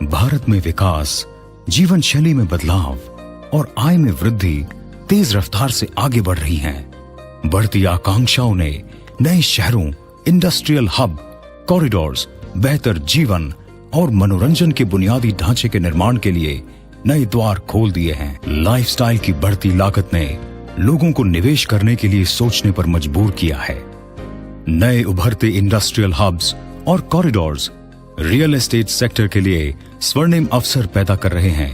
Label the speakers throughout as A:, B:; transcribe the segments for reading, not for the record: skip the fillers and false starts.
A: भारत में विकास, जीवन शैली में बदलाव और आय में वृद्धि तेज रफ्तार से आगे बढ़ रही हैं। बढ़ती आकांक्षाओं ने नए शहरों, इंडस्ट्रियल हब, कॉरिडोर्स, बेहतर जीवन और मनोरंजन के बुनियादी ढांचे के निर्माण के लिए नए द्वार खोल दिए हैं। लाइफस्टाइल की बढ़ती लागत ने लोगों को निवेश करने के लिए सोचने पर मजबूर किया है। नए उभरते इंडस्ट्रियल हब्स और कॉरिडोर्स रियल एस्टेट सेक्टर के लिए स्वर्णिम अवसर पैदा कर रहे हैं,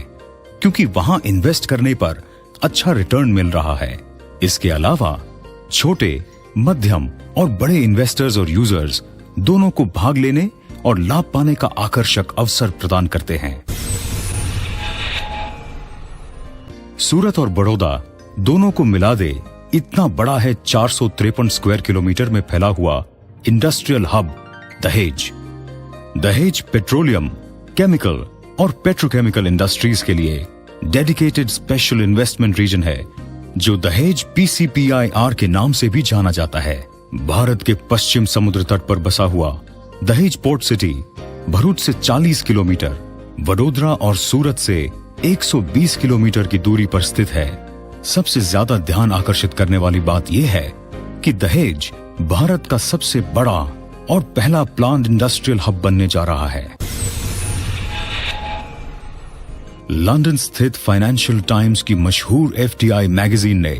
A: क्योंकि वहां इन्वेस्ट करने पर अच्छा रिटर्न मिल रहा है। इसके अलावा छोटे, मध्यम और बड़े इन्वेस्टर्स और यूजर्स दोनों को भाग लेने और लाभ पाने का आकर्षक अवसर प्रदान करते हैं। सूरत और बड़ौदा दोनों को मिला दे इतना बड़ा है 453 स्क्वायर किलोमीटर में फैला हुआ इंडस्ट्रियल हब दहेज। दहेज पेट्रोलियम, केमिकल और पेट्रोकेमिकल इंडस्ट्रीज के लिए डेडिकेटेड स्पेशल इन्वेस्टमेंट रीजन है, जो दहेज PCPIR के नाम से भी जाना जाता है। भारत के पश्चिम समुद्र तट पर बसा हुआ दहेज पोर्ट सिटी भरूच से 40 किलोमीटर, वडोदरा और सूरत से 120 किलोमीटर की दूरी पर स्थित है। सबसे ज्यादा ध्यान आकर्षित करने वाली बात यह है कि दहेज भारत का सबसे बड़ा और पहला प्लान्ड इंडस्ट्रियल हब बनने जा रहा है। लंदन स्थित फाइनेंशियल टाइम्स की मशहूर FDI मैगजीन ने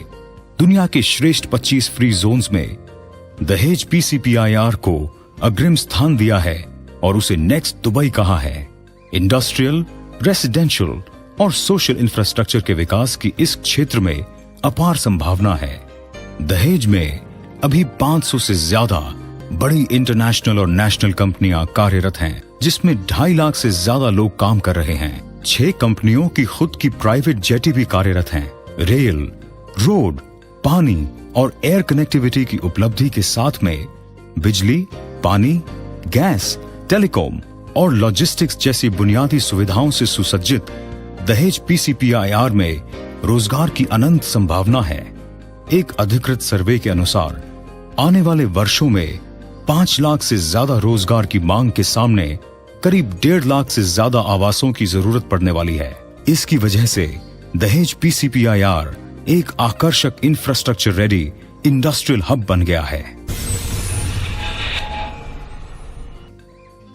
A: दुनिया के श्रेष्ठ 25 फ्री जोन्स में दहेज PCPIR को अग्रिम स्थान दिया है और उसे नेक्स्ट दुबई कहा है। इंडस्ट्रियल, रेसिडेंशियल और सोशल इंफ्रास्ट्रक्चर के विकास की इस क्षेत्र में अपार संभावना है। दहेज में अभी 500 से ज्यादा बड़ी इंटरनेशनल और नेशनल कंपनियां कार्यरत हैं, जिसमें 2.5 लाख से ज्यादा लोग काम कर रहे हैं। 6 कंपनियों की खुद की प्राइवेट जेटी भी कार्यरत हैं। रेल, रोड, पानी और एयर कनेक्टिविटी की उपलब्धि के साथ में बिजली, पानी, गैस, टेलीकॉम और लॉजिस्टिक्स जैसी बुनियादी सुविधाओं से सुसज्जित दहेज PCPIR में रोजगार की अनंत संभावना है। एक अधिकृत सर्वे के अनुसार आने वाले वर्षों में 5 लाख से ज्यादा रोजगार की मांग के सामने करीब 1.5 लाख से ज्यादा आवासों की जरूरत पड़ने वाली है। इसकी वजह से दहेज PCPIR एक आकर्षक इंफ्रास्ट्रक्चर रेडी इंडस्ट्रियल हब बन गया है।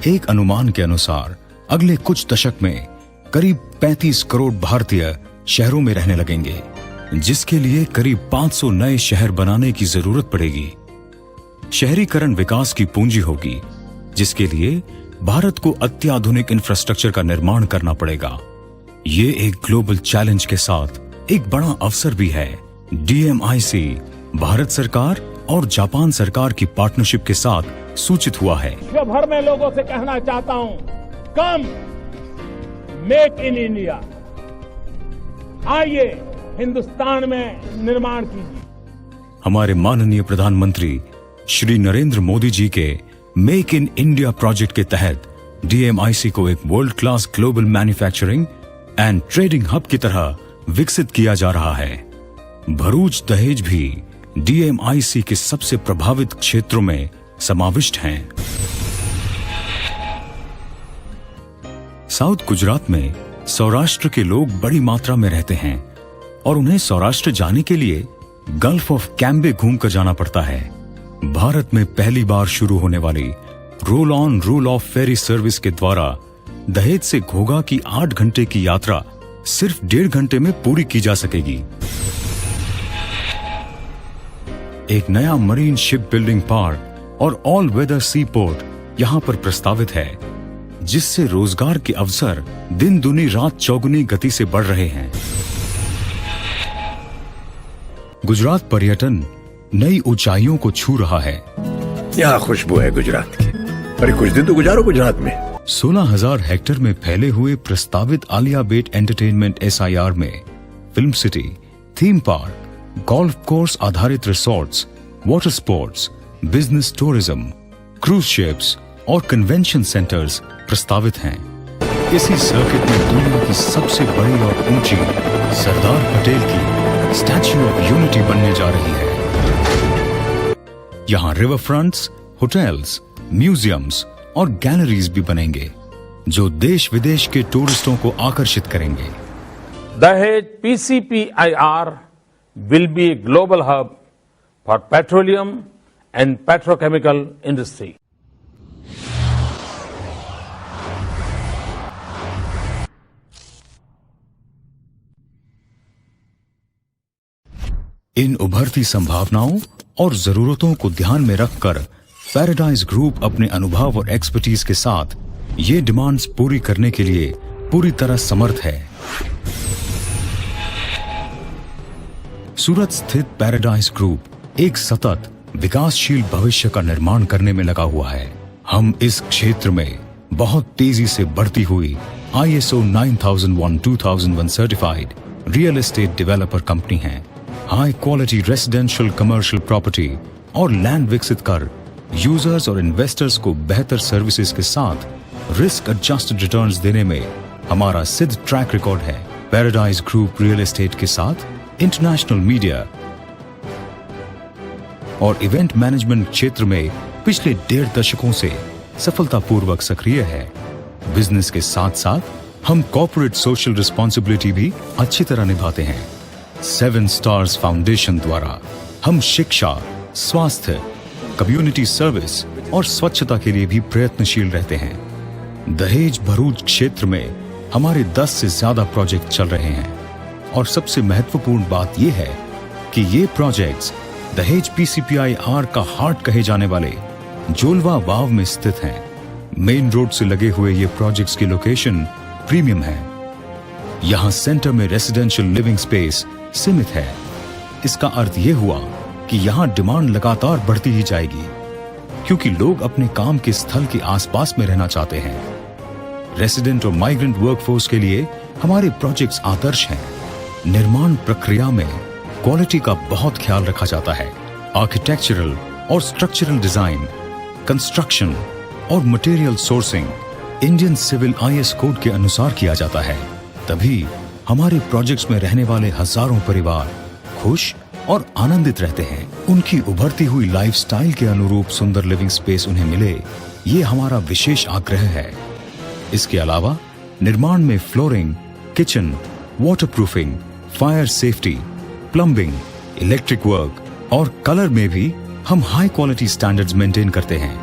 A: एक अनुमान के अनुसार अगले कुछ दशक में करीब 35 करोड़ भारतीय शहरों में रहने लगेंगे, जिसके लिए करीब 500 नए शहर बनाने की जरूरत पड़ेगी। शहरीकरण विकास की पूंजी होगी, जिसके लिए भारत को अत्याधुनिक इंफ्रास्ट्रक्चर का निर्माण करना पड़ेगा। ये एक ग्लोबल चैलेंज के साथ एक बड़ा अवसर भी है। DMIC भारत सरकार और जापान सरकार की पार्टनरशिप के साथ सूचित हुआ है।
B: विश्व भर में लोगों से कहना चाहता हूं, कम मेक इन इंडिया, आइए हिंदुस्तान में निर्माण कीजिए।
A: हमारे माननीय प्रधानमंत्री श्री नरेंद्र मोदी जी के मेक इन इंडिया प्रोजेक्ट के तहत DMIC को एक world class global manufacturing and trading hub की तरह विकसित किया जा रहा है। भरूच दहेज भी DMIC के सबसे प्रभावित क्षेत्रों में समाविष्ट हैं। साउथ गुजरात में सौराष्ट्र के लोग बड़ी मात्रा में रहते हैं और उन्हें सौराष्ट्र जाने के लिए गल्फ ऑफ कैम्बे घूमकर जाना पड़ता है। भारत में पहली बार शुरू होने वाली roll on roll of ferry service के द्वारा दहेज से घोघा की 8 घंटे की यात्रा सिर्फ 1.5 घंटे में पूरी की जा सकेगी। एक नया मरीन शिप बिल्डिंग पार्क और ऑल वेदर सी पोर्ट यहां पर प्रस्तावित है, जिससे रोजगार के अवसर दिन दुनी रात चौगुनी गति से बढ़ रहे हैं। गुजरात पर्यटन नई ऊंचाइयों को छू रहा है।
C: यहाँ खुशबू है गुजरात की। अरे कुछ दिन तो गुजारो गुजरात में।
A: 16,000 हेक्टेयर में फैले हुए प्रस्तावित आलिया बेट एंटरटेनमेंट SIR में film city, theme park, golf course आधारित resorts, water sports, business tourism, cruise ships और कन्वेंशन सेंटर्स प्रस्तावित हैं। इसी सर्किट में दुनिया की सबसे बड़ी और ऊंची सरदार पटेल की स्टैच्यू ऑफ यूनिटी बनने जा रही है। यहाँ रिवर फ्रंट्स, होटल्स, म्यूजियम्स और गैलरीज भी बनेंगे। जो देश विदेश के टूरिस्टों को आकर्षित करेंगे।
B: Dahej PCPIR will be a global hub for petroleum and petrochemical industry.
A: इन उभरती संभावनाओं और जरूरतों को ध्यान में रखकर पैराडाइज ग्रुप अपने अनुभव और एक्सपर्टीज के साथ ये डिमांड्स पूरी करने के लिए पूरी तरह समर्थ है। सूरत स्थित पैराडाइज ग्रुप एक सतत विकासशील भविष्य का निर्माण करने में लगा हुआ है। हम इस क्षेत्र में बहुत तेजी से बढ़ती हुई ISO 9001-2001 certified real estate developer company हैं। High quality residential commercial property और लैंड विकसित कर यूजर्स और इन्वेस्टर्स को बेहतर सर्विसेज के साथ रिस्क एडजस्टेड रिटर्न्स देने में हमारा सिद्ध ट्रैक रिकॉर्ड है। पैराडाइज ग्रुप रियल एस्टेट के साथ इंटरनेशनल मीडिया और इवेंट मैनेजमेंट क्षेत्र में पिछले 1.5 दशकों से सफलतापूर्वक सक्रिय है। बिजनेस के साथ साथ हम कॉर्पोरेट सोशल रिस्पॉन्सिबिलिटी भी अच्छी तरह निभाते हैं। 7 स्टार्स फाउंडेशन द्वारा हम शिक्षा, स्वास्थ्य, कम्युनिटी सर्विस और स्वच्छता के लिए भी प्रयत्नशील रहते हैं। दहेज भरूच क्षेत्र में हमारे 10 से ज्यादा प्रोजेक्ट चल रहे हैं और सबसे महत्वपूर्ण बात यह है कि ये प्रोजेक्ट्स दहेज PCPIR का हार्ट कहे जाने वाले जोलवा वाव में स्थित हैं। मेन रोड से लगे हुए ये प्रोजेक्ट्स की लोकेशन प्रीमियम है। यहाँ सेंटर में रेसिडेंशियल लिविंग स्पेस सीमित है। इसका अर्थ ये हुआ कि यहाँ डिमांड लगातार बढ़ती ही जाएगी क्योंकि लोग अपने काम के स्थल के आसपास में रहना चाहते हैं। रेसिडेंट और माइग्रेंट वर्कफोर्स के लिए हमारे प्रोजेक्ट्स आदर्श हैं। निर्माण प्रक्रिया में क्वालिटी का बहुत ख्याल रखा जाता है। आर्किटेक्चरल और स्ट्रक्चरल डिजाइन, कंस्ट्रक्शन और material sourcing Indian civil IS code के अनुसार किया जाता है। तभी हमारे प्रोजेक्ट्स में रहने वाले हजारों परिवार खुश और आनंदित रहते हैं। उनकी उभरती हुई लाइफस्टाइल के अनुरूप सुंदर लिविंग स्पेस उन्हें मिले, ये हमारा विशेष आग्रह है। इसके अलावा निर्माण में flooring, kitchen, waterproofing, fire safety, plumbing, electric work और कलर में भी हम हाई क्वालिटी स्टैंडर्ड्स मेंटेन करते हैं।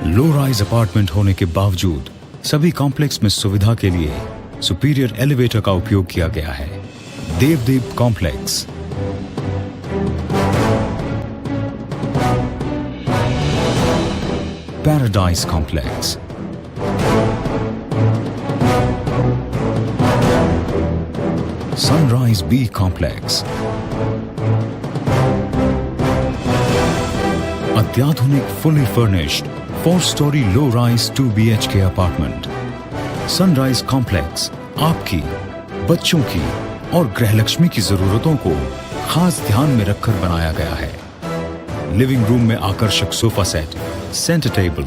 A: लो राइज अपार्टमेंट होने के बावजूद सभी कॉम्प्लेक्स में सुविधा के लिए सुपीरियर एलिवेटर का उपयोग किया गया है। Devdev complex, paradise complex, sunrise B complex, अत्याधुनिक fully furnished 4-story low rise 2 BHK apartment. Sunrise complex आपकी, बच्चों की और गृहलक्ष्मी की जरूरतों को खास ध्यान में रखकर बनाया गया है। लिविंग रूम में आकर्षक sofa set, centre table,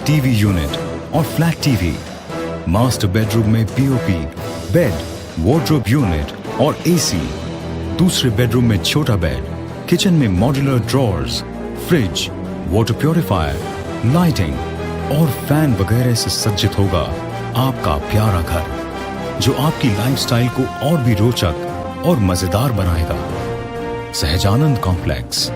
A: TV unit और फ्लैट टीवी। मास्टर बेडरूम में POP, बेड, वार्डरोब यूनिट और AC। दूसरे बेडरूम में छोटा बेड, किचन में modular drawers, fridge, water purifier, lighting और फैन वगैरह से सज्जित होगा आपका प्यारा घर, जो आपकी लाइफस्टाइल को और भी रोचक और मजेदार बनाएगा। सहजानंद कॉम्प्लेक्स।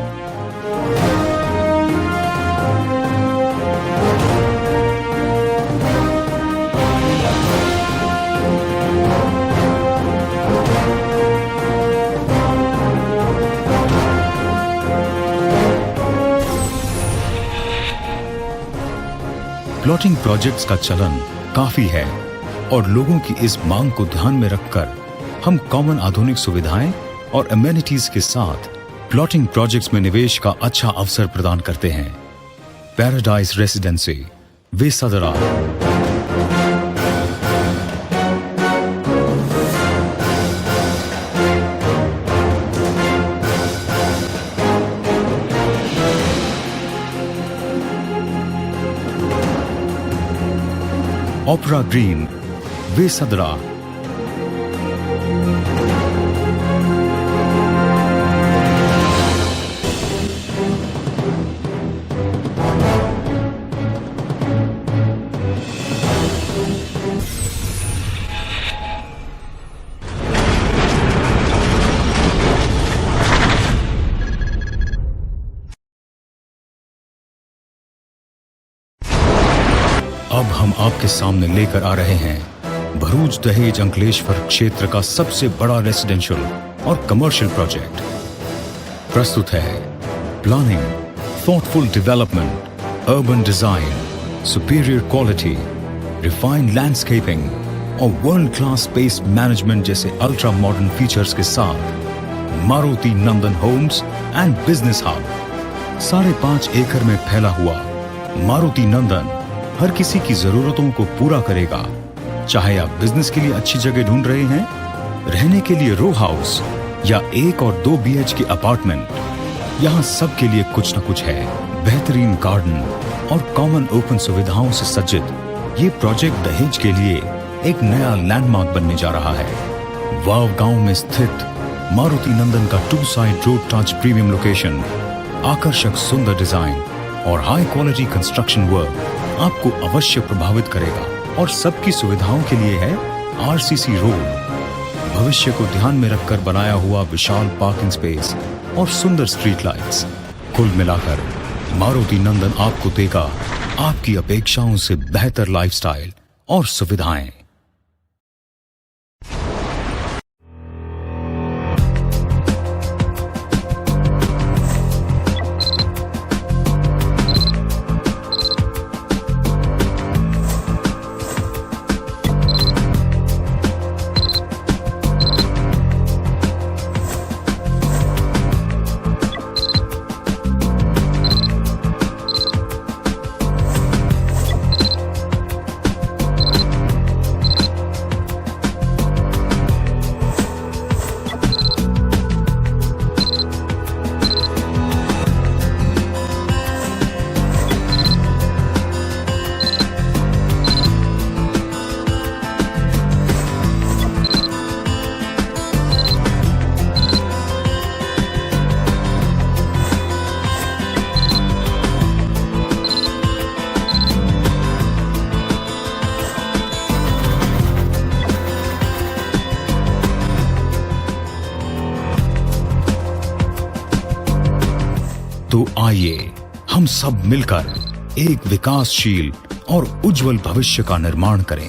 A: प्लॉटिंग प्रोजेक्ट्स का चलन काफी है और लोगों की इस मांग को ध्यान में रखकर हम कॉमन आधुनिक सुविधाएं और अमेनिटीज के साथ प्लॉटिंग प्रोजेक्ट्स में निवेश का अच्छा अवसर प्रदान करते हैं। Paradise residency, Vesdara. Opera green, Vesdara. आपके सामने लेकर आ रहे हैं भरूच दहेज अंकलेश्वर क्षेत्र का सबसे बड़ा रेसिडेंशियल और कमर्शियल प्रोजेक्ट। प्रस्तुत है planning, thoughtful development, urban design, superior quality, refined landscaping और वर्ल्ड क्लास स्पेस मैनेजमेंट जैसे अल्ट्रा मॉडर्न फीचर्स के साथ मारुति नंदन होम्स एंड बिजनेस हब। 5.5 एकड़ में फैला हुआ मारुति नंदन हर किसी की जरूरतों को पूरा करेगा। चाहे आप बिजनेस के लिए अच्छी जगह ढूंढ रहे हैं, रहने के लिए रो हाउस या 1 और 2 BHK अपार्टमेंट, यहाँ सब के लिए कुछ न कुछ है। बेहतरीन गार्डन और कॉमन ओपन सुविधाओं से सज्जित ये प्रोजेक्ट दहेज के लिए एक नया लैंडमार्क बनने जा रहा है। वाव गांव में स्थित मारुति नंदन का 2 side road touch premium location, आकर्षक सुंदर डिजाइन और हाई क्वालिटी कंस्ट्रक्शन वर्क आपको अवश्य प्रभावित करेगा और सबकी सुविधाओं के लिए है RCC रोड। भविष्य को ध्यान में रखकर बनाया हुआ विशाल पार्किंग स्पेस और सुंदर स्ट्रीट लाइट्स, कुल मिलाकर मारुति नंदन आपको देगा आपकी अपेक्षाओं से बेहतर लाइफस्टाइल और सुविधाएं। तो आइए हम सब मिलकर एक विकासशील और उज्जवल भविष्य का निर्माण करें।